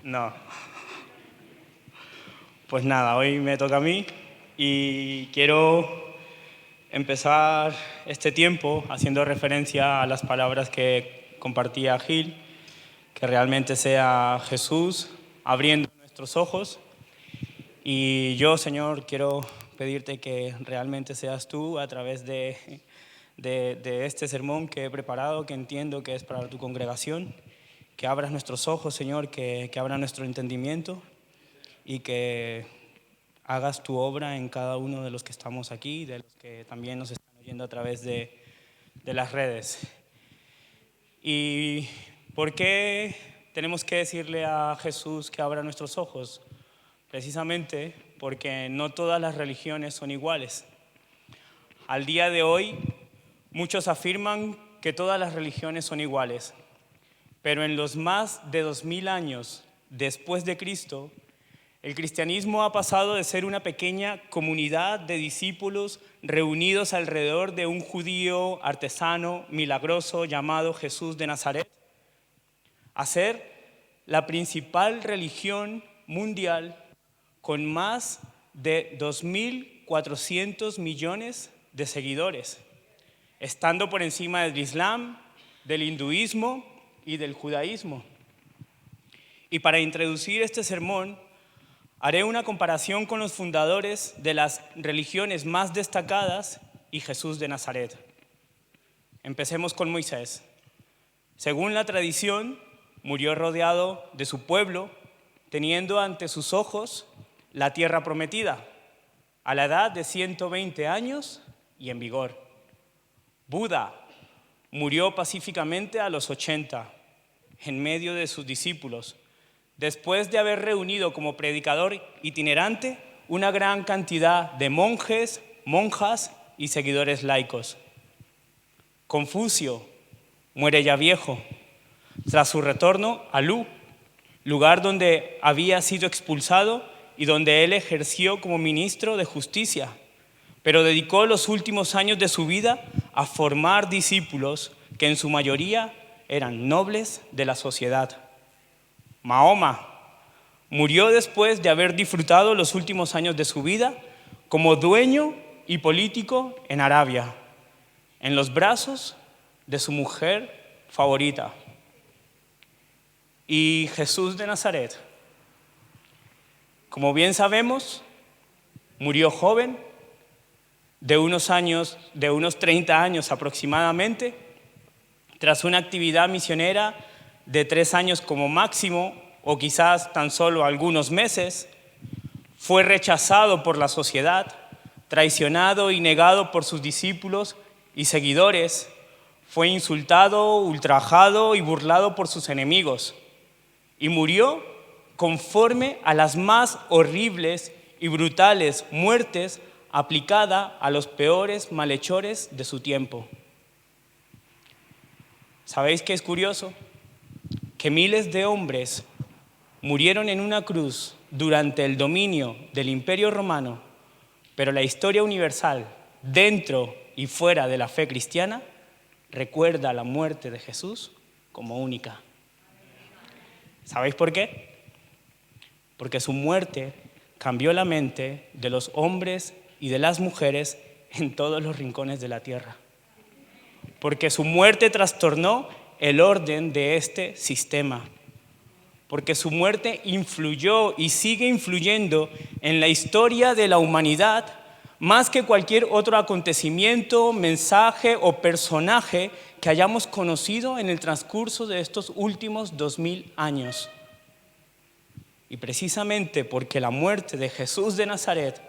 No. Pues nada, hoy me toca a mí y quiero empezar este tiempo haciendo referencia a las palabras que compartía Gil, que realmente sea Jesús abriendo nuestros ojos. Y yo, Señor, quiero pedirte que realmente seas tú a través de este sermón que he preparado, que entiendo que es para tu congregación, que abras nuestros ojos, Señor, que abra nuestro entendimiento y que hagas tu obra en cada uno de los que estamos aquí, de los que también nos están oyendo a través de las redes. ¿Y por qué tenemos que decirle a Jesús que abra nuestros ojos? Precisamente porque no todas las religiones son iguales. Al día de hoy, muchos afirman que todas las religiones son iguales, pero en los más de 2000 años después de Cristo, el cristianismo ha pasado de ser una pequeña comunidad de discípulos reunidos alrededor de un judío artesano milagroso llamado Jesús de Nazaret, a ser la principal religión mundial con más de 2.400 millones de seguidores, estando por encima del Islam, del hinduismo y del judaísmo. Y para introducir este sermón, haré una comparación con los fundadores de las religiones más destacadas y Jesús de Nazaret. Empecemos con Moisés. Según la tradición, murió rodeado de su pueblo, teniendo ante sus ojos la tierra prometida, a la edad de 120 años y en vigor. Buda murió pacíficamente a los 80, en medio de sus discípulos, después de haber reunido como predicador itinerante una gran cantidad de monjes, monjas y seguidores laicos. Confucio muere ya viejo, tras su retorno a Lu, lugar donde había sido expulsado y donde él ejerció como ministro de justicia, pero dedicó los últimos años de su vida a formar discípulos que en su mayoría eran nobles de la sociedad. Mahoma murió después de haber disfrutado los últimos años de su vida como dueño y político en Arabia, en los brazos de su mujer favorita. Y Jesús de Nazaret, como bien sabemos, murió joven, de unos 30 años aproximadamente, tras una actividad misionera de 3 años como máximo, o quizás tan solo algunos meses. Fue rechazado por la sociedad, traicionado y negado por sus discípulos y seguidores. Fue insultado, ultrajado y burlado por sus enemigos. Y murió conforme a las más horribles y brutales muertes aplicadas a los peores malhechores de su tiempo. ¿Sabéis qué es curioso? Que miles de hombres murieron en una cruz durante el dominio del Imperio Romano, pero la historia universal, dentro y fuera de la fe cristiana, recuerda la muerte de Jesús como única. ¿Sabéis por qué? Porque su muerte cambió la mente de los hombres y de las mujeres en todos los rincones de la tierra. Porque su muerte trastornó el orden de este sistema. Porque su muerte influyó y sigue influyendo en la historia de la humanidad más que cualquier otro acontecimiento, mensaje o personaje que hayamos conocido en el transcurso de estos últimos 2000 años. Y precisamente porque la muerte de Jesús de Nazaret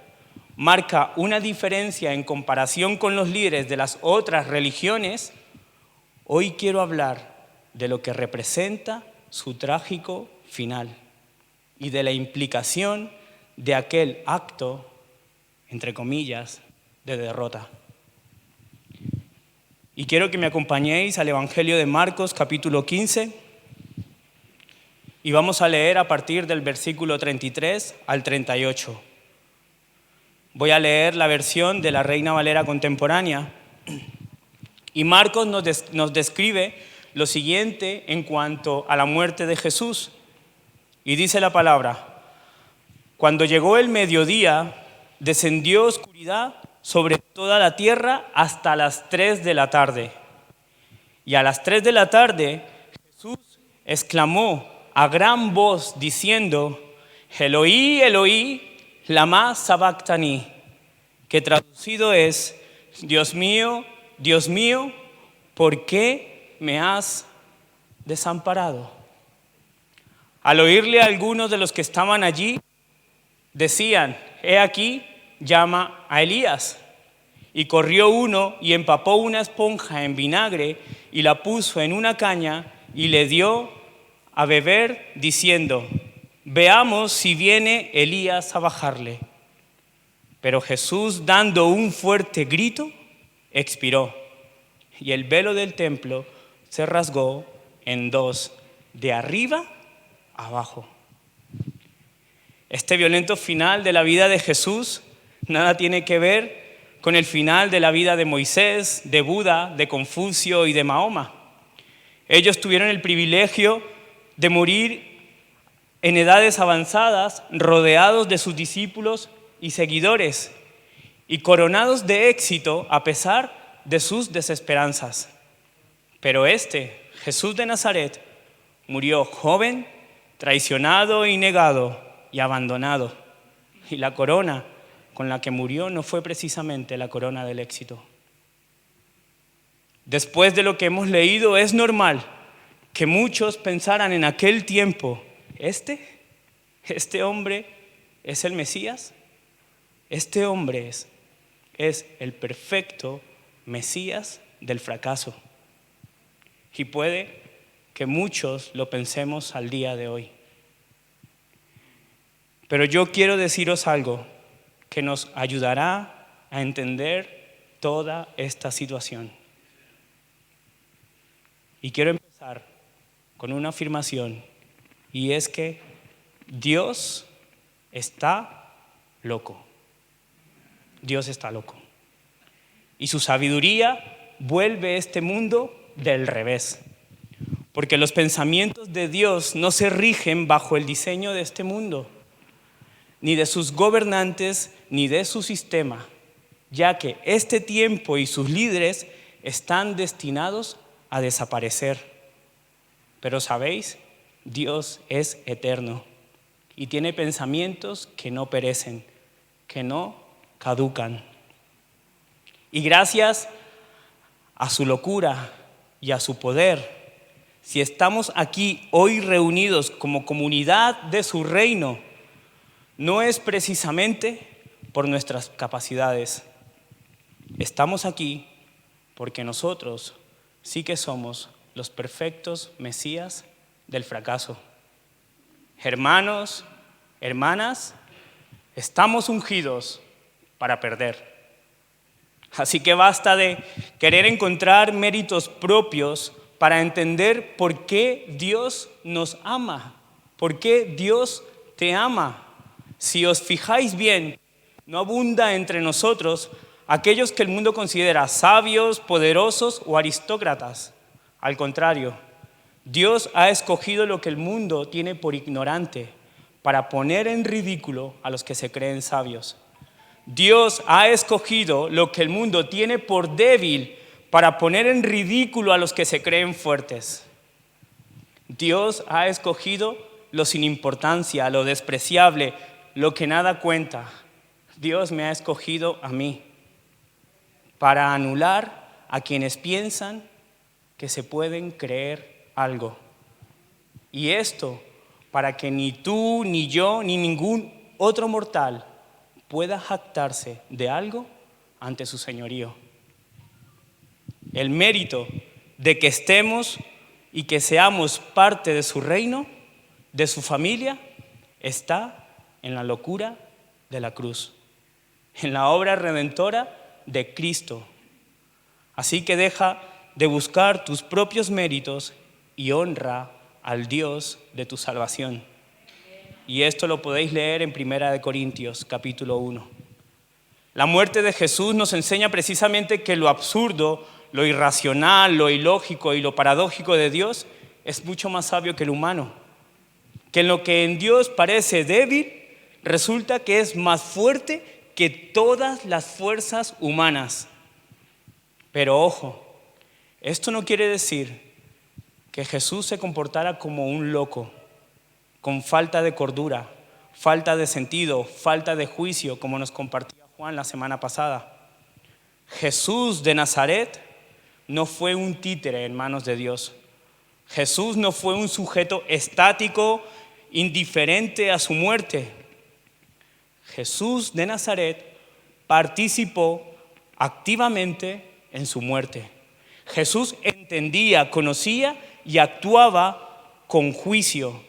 marca una diferencia en comparación con los líderes de las otras religiones, hoy quiero hablar de lo que representa su trágico final y de la implicación de aquel acto, entre comillas, de derrota. Y quiero que me acompañéis al Evangelio de Marcos, capítulo 15, y vamos a leer a partir del versículo 33 al 38. Voy a leer la versión de la Reina Valera contemporánea. Y Marcos nos describe lo siguiente en cuanto a la muerte de Jesús. Y dice la palabra: cuando llegó el mediodía, descendió oscuridad sobre toda la tierra hasta las 3 de la tarde. Y a las 3 de la tarde, Jesús exclamó a gran voz diciendo: Eloí, Eloí, lama sabactani, que traducido es: Dios mío, ¿por qué me has desamparado? Al oírle a algunos de los que estaban allí, decían: he aquí, llama a Elías. Y corrió uno y empapó una esponja en vinagre y la puso en una caña y le dio a beber, diciendo: veamos si viene Elías a bajarle. Pero Jesús, dando un fuerte grito, expiró, y el velo del templo se rasgó en dos, de arriba a abajo. Este violento final de la vida de Jesús nada tiene que ver con el final de la vida de Moisés, de Buda, de Confucio y de Mahoma. Ellos tuvieron el privilegio de morir en edades avanzadas, rodeados de sus discípulos y seguidores, y coronados de éxito a pesar de sus desesperanzas. Pero Jesús de Nazaret, murió joven, traicionado y negado y abandonado. Y la corona con la que murió no fue precisamente la corona del éxito. Después de lo que hemos leído, es normal que muchos pensaran en aquel tiempo: ¿este hombre es el Mesías? Este hombre es el perfecto Mesías del fracaso. Y puede que muchos lo pensemos al día de hoy. Pero yo quiero deciros algo que nos ayudará a entender toda esta situación. Y quiero empezar con una afirmación, y es que Dios está loco. Dios está loco. Y su sabiduría vuelve este mundo del revés. Porque los pensamientos de Dios no se rigen bajo el diseño de este mundo, ni de sus gobernantes, ni de su sistema, ya que este tiempo y sus líderes están destinados a desaparecer. Pero ¿sabéis? Dios es eterno y tiene pensamientos que no perecen, que no caducan. Y gracias a su locura y a su poder, si estamos aquí hoy reunidos como comunidad de su reino, no es precisamente por nuestras capacidades. Estamos aquí porque nosotros sí que somos los perfectos Mesías del fracaso. Hermanos, hermanas, estamos ungidos para perder. Así que basta de querer encontrar méritos propios para entender por qué Dios nos ama, por qué Dios te ama. Si os fijáis bien, no abunda entre nosotros aquellos que el mundo considera sabios, poderosos o aristócratas. Al contrario, Dios ha escogido lo que el mundo tiene por ignorante para poner en ridículo a los que se creen sabios. Dios ha escogido lo que el mundo tiene por débil para poner en ridículo a los que se creen fuertes. Dios ha escogido lo sin importancia, lo despreciable, lo que nada cuenta. Dios me ha escogido a mí para anular a quienes piensan que se pueden creer algo. Y esto para que ni tú, ni yo, ni ningún otro mortal pueda jactarse de algo ante su señorío. El mérito de que estemos y que seamos parte de su reino, de su familia, está en la locura de la cruz, en la obra redentora de Cristo. Así que deja de buscar tus propios méritos y honra al Dios de tu salvación. Y esto lo podéis leer en 1 Corintios, capítulo 1. La muerte de Jesús nos enseña precisamente que lo absurdo, lo irracional, lo ilógico y lo paradójico de Dios es mucho más sabio que el humano. que en lo que en Dios parece débil, resulta que es más fuerte que todas las fuerzas humanas. Pero ojo, esto no quiere decir que Jesús se comportara como un loco, con falta de cordura, falta de sentido, falta de juicio, como nos compartía Juan la semana pasada. Jesús de Nazaret no fue un títere en manos de Dios. Jesús no fue un sujeto estático, indiferente a su muerte. Jesús de Nazaret participó activamente en su muerte. Jesús entendía, conocía y actuaba con juicio,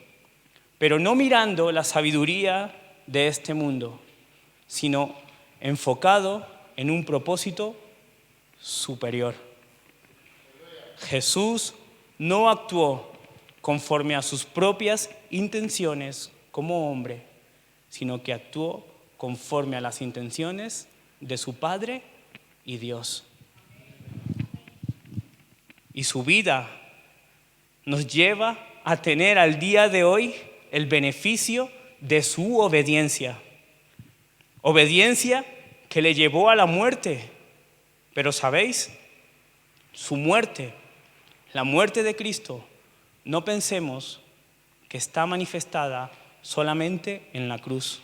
pero no mirando la sabiduría de este mundo, sino enfocado en un propósito superior. Jesús no actuó conforme a sus propias intenciones como hombre, sino que actuó conforme a las intenciones de su Padre y Dios. Y su vida nos lleva a tener al día de hoy el beneficio de su obediencia. Obediencia que le llevó a la muerte. Pero ¿sabéis? Su muerte, la muerte de Cristo, no pensemos que está manifestada solamente en la cruz.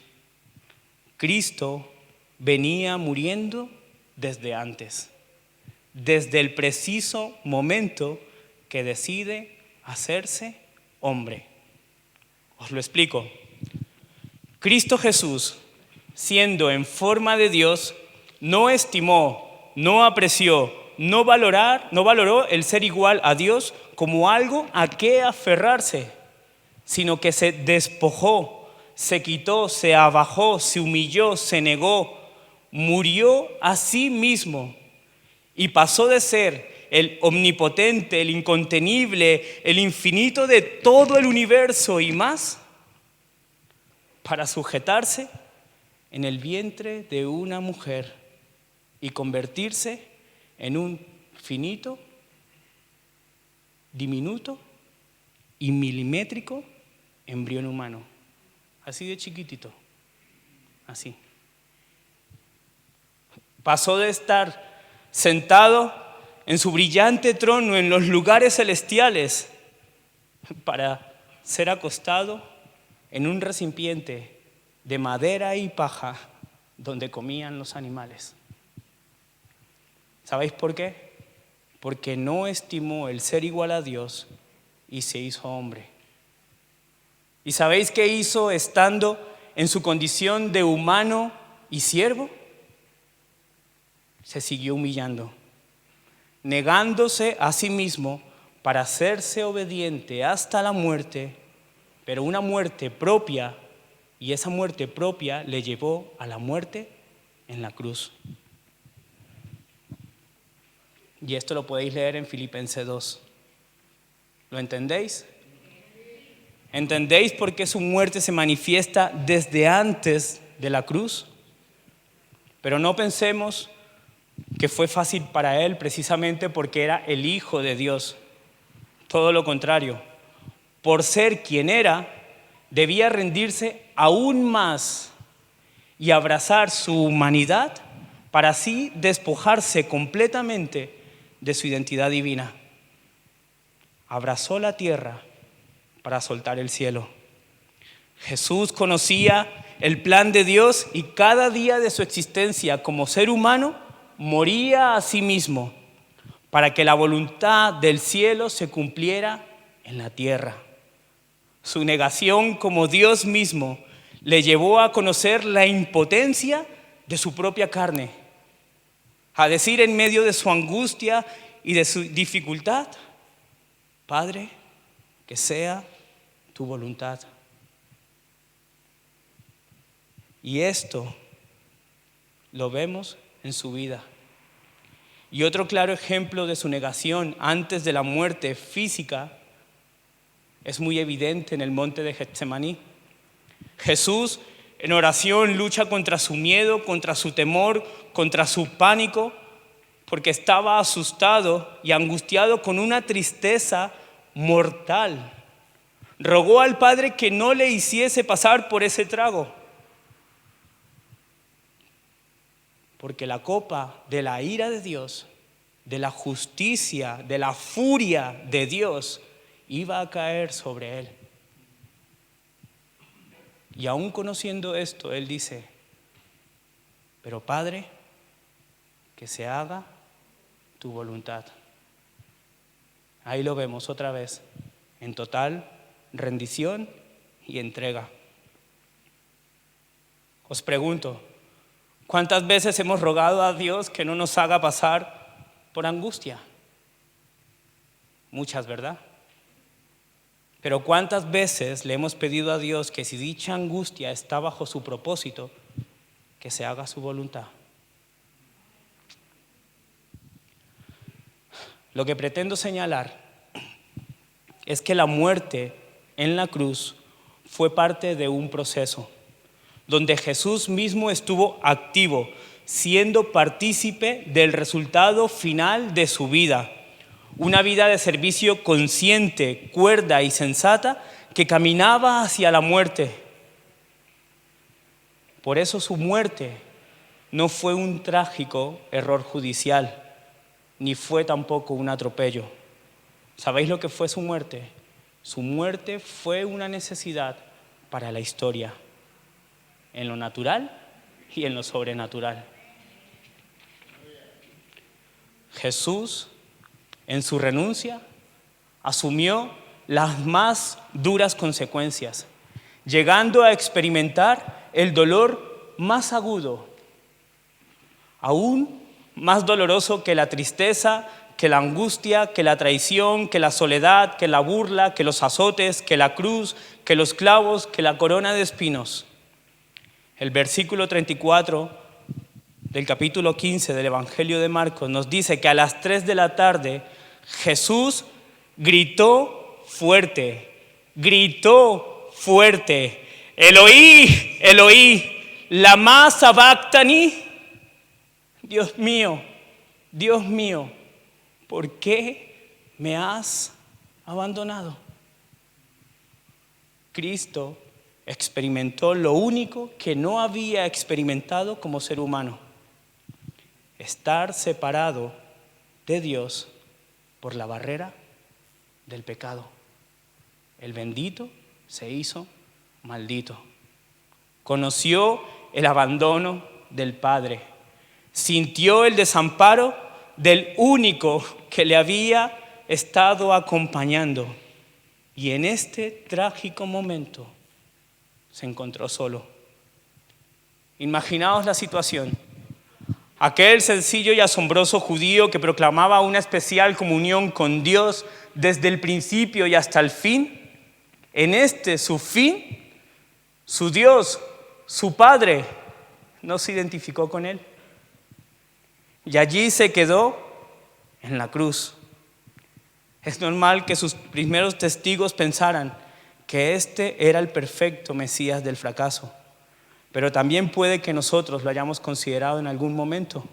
Cristo venía muriendo desde antes, desde el preciso momento que decide hacerse hombre. Os lo explico. Cristo Jesús, siendo en forma de Dios, no estimó, no apreció, no valoró el ser igual a Dios como algo a qué aferrarse, sino que se despojó, se quitó, se abajó, se humilló, se negó, murió a sí mismo y pasó de ser el omnipotente, el incontenible, el infinito de todo el universo y más, para sujetarse en el vientre de una mujer y convertirse en un finito, diminuto y milimétrico embrión humano. Así de chiquitito, así. Pasó de estar sentado en su brillante trono en los lugares celestiales para ser acostado en un recipiente de madera y paja donde comían los animales. ¿Sabéis por qué? Porque no estimó el ser igual a Dios y se hizo hombre. ¿Y sabéis qué hizo estando en su condición de humano y siervo? Se siguió humillando, negándose a sí mismo para hacerse obediente hasta la muerte, pero una muerte propia, y esa muerte propia le llevó a la muerte en la cruz. Y esto lo podéis leer en Filipenses 2. ¿Lo entendéis? ¿Entendéis por qué su muerte se manifiesta desde antes de la cruz? Pero no pensemos que fue fácil para él precisamente porque era el Hijo de Dios. Todo lo contrario. Por ser quien era, debía rendirse aún más y abrazar su humanidad para así despojarse completamente de su identidad divina. Abrazó la tierra para soltar el cielo. Jesús conocía el plan de Dios y cada día de su existencia como ser humano moría a sí mismo para que la voluntad del cielo se cumpliera en la tierra. Su negación como Dios mismo le llevó a conocer la impotencia de su propia carne, a decir en medio de su angustia y de su dificultad: Padre, que sea tu voluntad. Y esto lo vemos en su vida. Y otro claro ejemplo de su negación antes de la muerte física es muy evidente en el monte de Getsemaní. Jesús en oración lucha contra su miedo, contra su temor, contra su pánico, porque estaba asustado y angustiado con una tristeza mortal. Rogó al Padre que no le hiciese pasar por ese trago, porque la copa de la ira de Dios, de la justicia, de la furia de Dios, iba a caer sobre él. Y aún conociendo esto, él dice: pero Padre, que se haga tu voluntad. Ahí lo vemos otra vez, en total rendición y entrega. Os pregunto, ¿cuántas veces hemos rogado a Dios que no nos haga pasar por angustia? Muchas, ¿verdad? Pero ¿cuántas veces le hemos pedido a Dios que si dicha angustia está bajo su propósito, que se haga su voluntad? Lo que pretendo señalar es que la muerte en la cruz fue parte de un proceso donde Jesús mismo estuvo activo, siendo partícipe del resultado final de su vida. Una vida de servicio consciente, cuerda y sensata que caminaba hacia la muerte. Por eso su muerte no fue un trágico error judicial, ni fue tampoco un atropello. ¿Sabéis lo que fue su muerte? Su muerte fue una necesidad para la historia, en lo natural y en lo sobrenatural. Jesús, en su renuncia, asumió las más duras consecuencias, llegando a experimentar el dolor más agudo, aún más doloroso que la tristeza, que la angustia, que la traición, que la soledad, que la burla, que los azotes, que la cruz, que los clavos, que la corona de espinos. El versículo 34 del capítulo 15 del Evangelio de Marcos nos dice que a las 3 de la tarde Jesús gritó fuerte, Eloí, Eloí, lama sabactani. Dios mío, ¿por qué me has abandonado? Cristo experimentó lo único que no había experimentado como ser humano: estar separado de Dios por la barrera del pecado. El bendito se hizo maldito. Conoció el abandono del Padre. Sintió el desamparo del único que le había estado acompañando. Y en este trágico momento se encontró solo. Imaginaos la situación. Aquel sencillo y asombroso judío que proclamaba una especial comunión con Dios desde el principio y hasta el fin, en este su fin, su Dios, su Padre, no se identificó con él. Y allí se quedó en la cruz. Es normal que sus primeros testigos pensaran que este era el perfecto Mesías del fracaso, pero también puede que nosotros lo hayamos considerado en algún momento.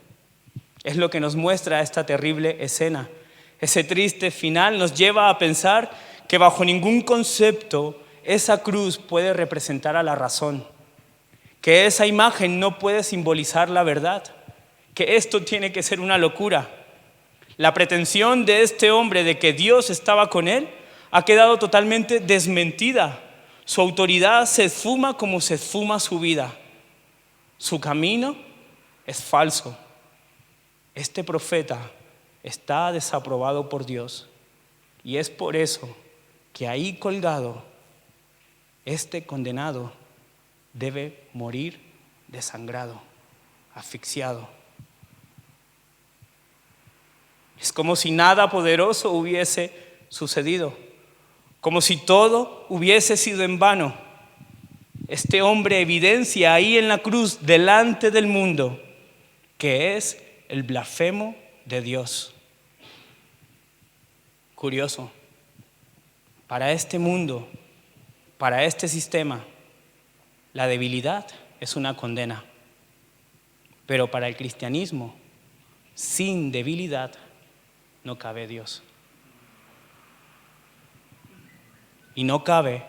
Es lo que nos muestra esta terrible escena. Ese triste final nos lleva a pensar que bajo ningún concepto esa cruz puede representar a la razón, que esa imagen no puede simbolizar la verdad, que esto tiene que ser una locura. La pretensión de este hombre de que Dios estaba con él ha quedado totalmente desmentida. Su autoridad se esfuma como se esfuma su vida. Su camino es falso. Este profeta está desaprobado por Dios. Y es por eso que ahí colgado, este condenado debe morir desangrado, asfixiado. Es como si nada poderoso hubiese sucedido, como si todo hubiese sido en vano. Este hombre evidencia ahí en la cruz, delante del mundo, que es el blasfemo de Dios. Curioso, para este mundo, para este sistema, la debilidad es una condena. Pero para el cristianismo, sin debilidad no cabe Dios. Y no cabe,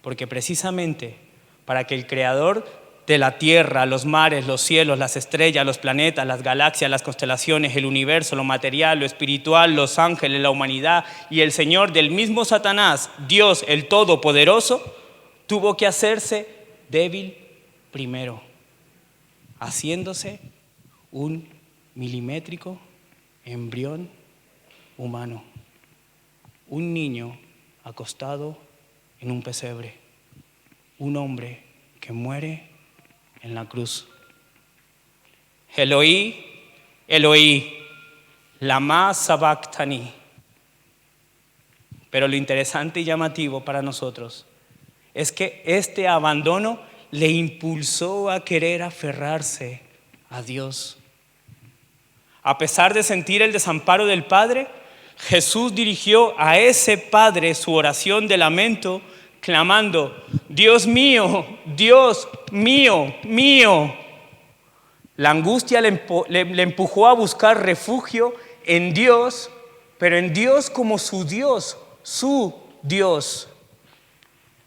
porque precisamente para que el creador de la tierra, los mares, los cielos, las estrellas, los planetas, las galaxias, las constelaciones, el universo, lo material, lo espiritual, los ángeles, la humanidad y el Señor del mismo Satanás, Dios el Todopoderoso, tuvo que hacerse débil primero, haciéndose un milimétrico embrión humano, un niño acostado en un pesebre, un hombre que muere en la cruz. Eloí, Eloí, lama sabactani. Pero lo interesante y llamativo para nosotros es que este abandono le impulsó a querer aferrarse a Dios. A pesar de sentir el desamparo del Padre, Jesús dirigió a ese Padre su oración de lamento, clamando: Dios mío, mío. La angustia le empujó a buscar refugio en Dios, pero en Dios como su Dios,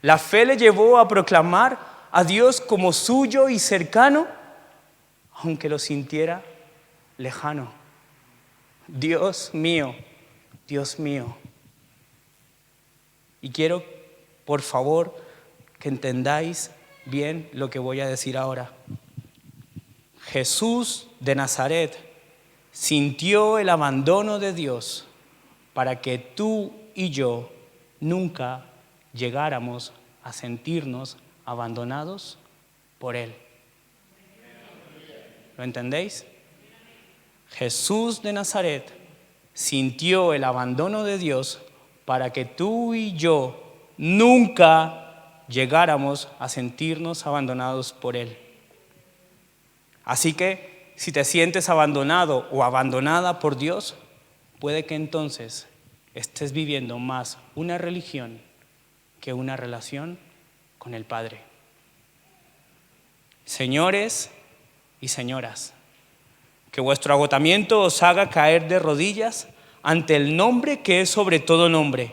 La fe le llevó a proclamar a Dios como suyo y cercano, aunque lo sintiera lejano. Dios mío. Y quiero, por favor, que entendáis bien lo que voy a decir ahora. Jesús de Nazaret sintió el abandono de Dios para que tú y yo nunca llegáramos a sentirnos abandonados por Él. ¿Lo entendéis? Jesús de Nazaret sintió el abandono de Dios para que tú y yo nunca llegáramos a sentirnos abandonados por Él. Así que si te sientes abandonado o abandonada por Dios, puede que entonces estés viviendo más una religión que una relación con el Padre. Señores y señoras, que vuestro agotamiento os haga caer de rodillas ante el nombre que es sobre todo nombre,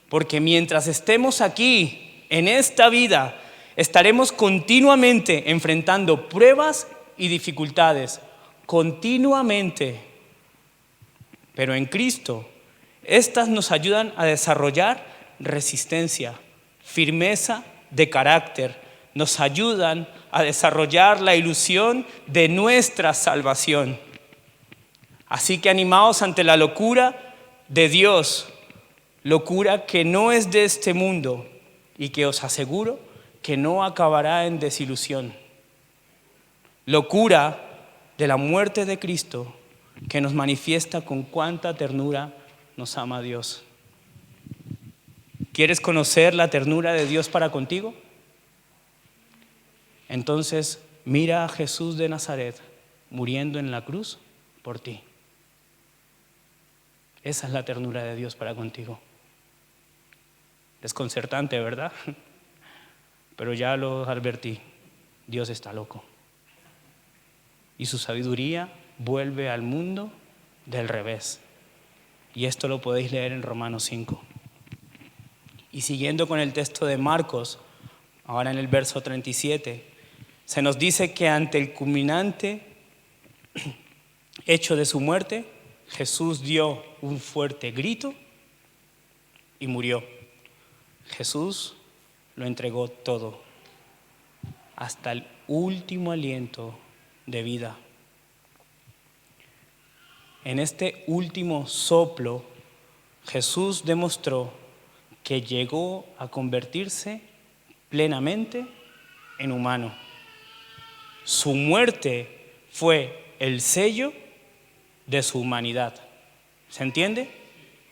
porque mientras estemos aquí, en esta vida, estaremos continuamente enfrentando pruebas y dificultades, continuamente. Pero en Cristo, estas nos ayudan a desarrollar resistencia, firmeza de carácter, nos ayudan a desarrollar la ilusión de nuestra salvación. Así que animaos ante la locura de Dios, locura que no es de este mundo y que os aseguro que no acabará en desilusión. Locura de la muerte de Cristo que nos manifiesta con cuánta ternura nos ama Dios. ¿Quieres conocer la ternura de Dios para contigo? Entonces mira a Jesús de Nazaret muriendo en la cruz por ti. Esa es la ternura de Dios para contigo. Desconcertante, ¿verdad? Pero ya lo advertí, Dios está loco. Y su sabiduría vuelve al mundo del revés. Y esto lo podéis leer en Romanos 5. Y siguiendo con el texto de Marcos, ahora en el verso 37, se nos dice que ante el culminante hecho de su muerte, Jesús dio un fuerte grito y murió. Jesús lo entregó todo, hasta el último aliento de vida. En este último soplo, Jesús demostró que llegó a convertirse plenamente en humano. Su muerte fue el sello de su humanidad. ¿Se entiende?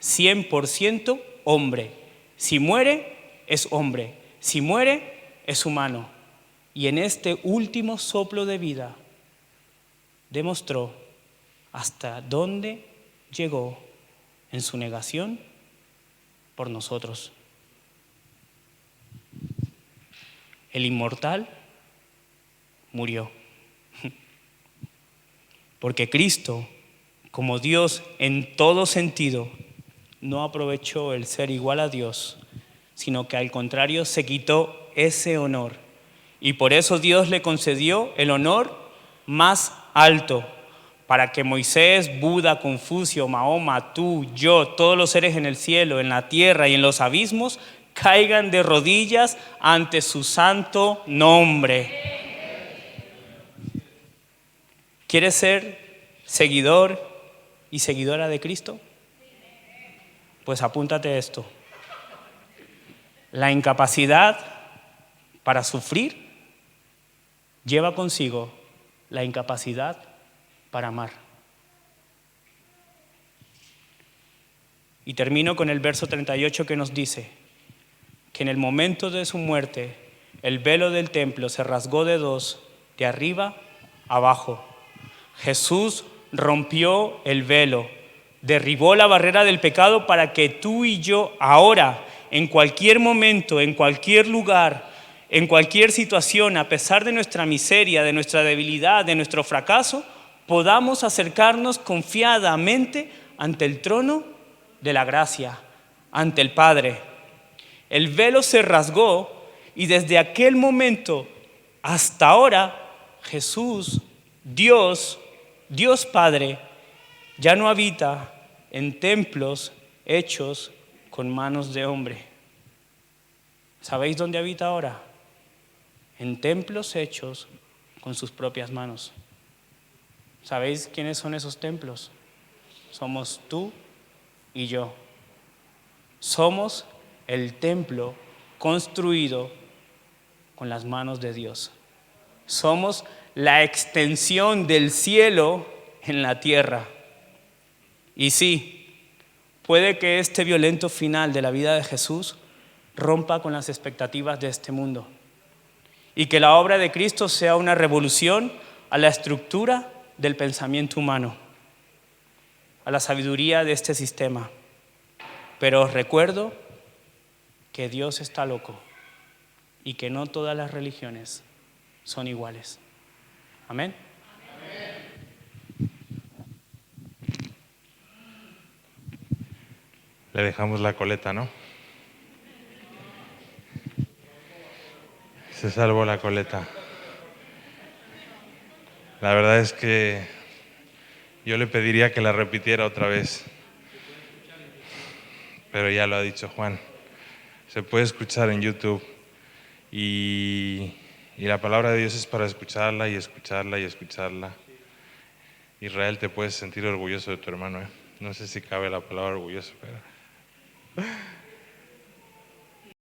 100% hombre. Si muere, es hombre. Si muere, es humano. Y en este último soplo de vida, demostró hasta dónde llegó en su negación por nosotros. El inmortal murió. Porque Cristo, como Dios en todo sentido, no aprovechó el ser igual a Dios sino que al contrario se quitó ese honor. Y por eso Dios le concedió el honor más alto, para que Moisés, Buda, Confucio, Mahoma, tú, yo, todos los seres en el cielo, en la tierra y en los abismos, caigan de rodillas ante su santo nombre. ¿Quieres ser seguidor y seguidora de Cristo? Pues apúntate esto. La incapacidad para sufrir lleva consigo la incapacidad para amar. Y termino con el verso 38 que nos dice que en el momento de su muerte el velo del templo se rasgó de dos, de arriba a abajo. Jesús rompió el velo, derribó la barrera del pecado para que tú y yo ahora, en cualquier momento, en cualquier lugar, en cualquier situación, a pesar de nuestra miseria, de nuestra debilidad, de nuestro fracaso, podamos acercarnos confiadamente ante el trono de la gracia, ante el Padre. El velo se rasgó y desde aquel momento hasta ahora Jesús, Dios Padre, ya no habita en templos hechos con manos de hombre. ¿Sabéis dónde habita ahora? En templos hechos con sus propias manos. ¿Sabéis quiénes son esos templos? Somos tú y yo. Somos el templo construido con las manos de Dios. Somos la extensión del cielo en la tierra. Y sí, puede que este violento final de la vida de Jesús rompa con las expectativas de este mundo y que la obra de Cristo sea una revolución a la estructura del pensamiento humano, a la sabiduría de este sistema. Pero os recuerdo que Dios está loco y que no todas las religiones son iguales. Amén. Le dejamos la coleta, ¿no? Se salvó la coleta. La verdad es que yo le pediría que la repitiera otra vez, pero ya lo ha dicho Juan. Se puede escuchar en YouTube y la palabra de Dios es para escucharla y escucharla y escucharla. Israel, te puedes sentir orgulloso de tu hermano, ¿eh? No sé si cabe la palabra orgulloso, pero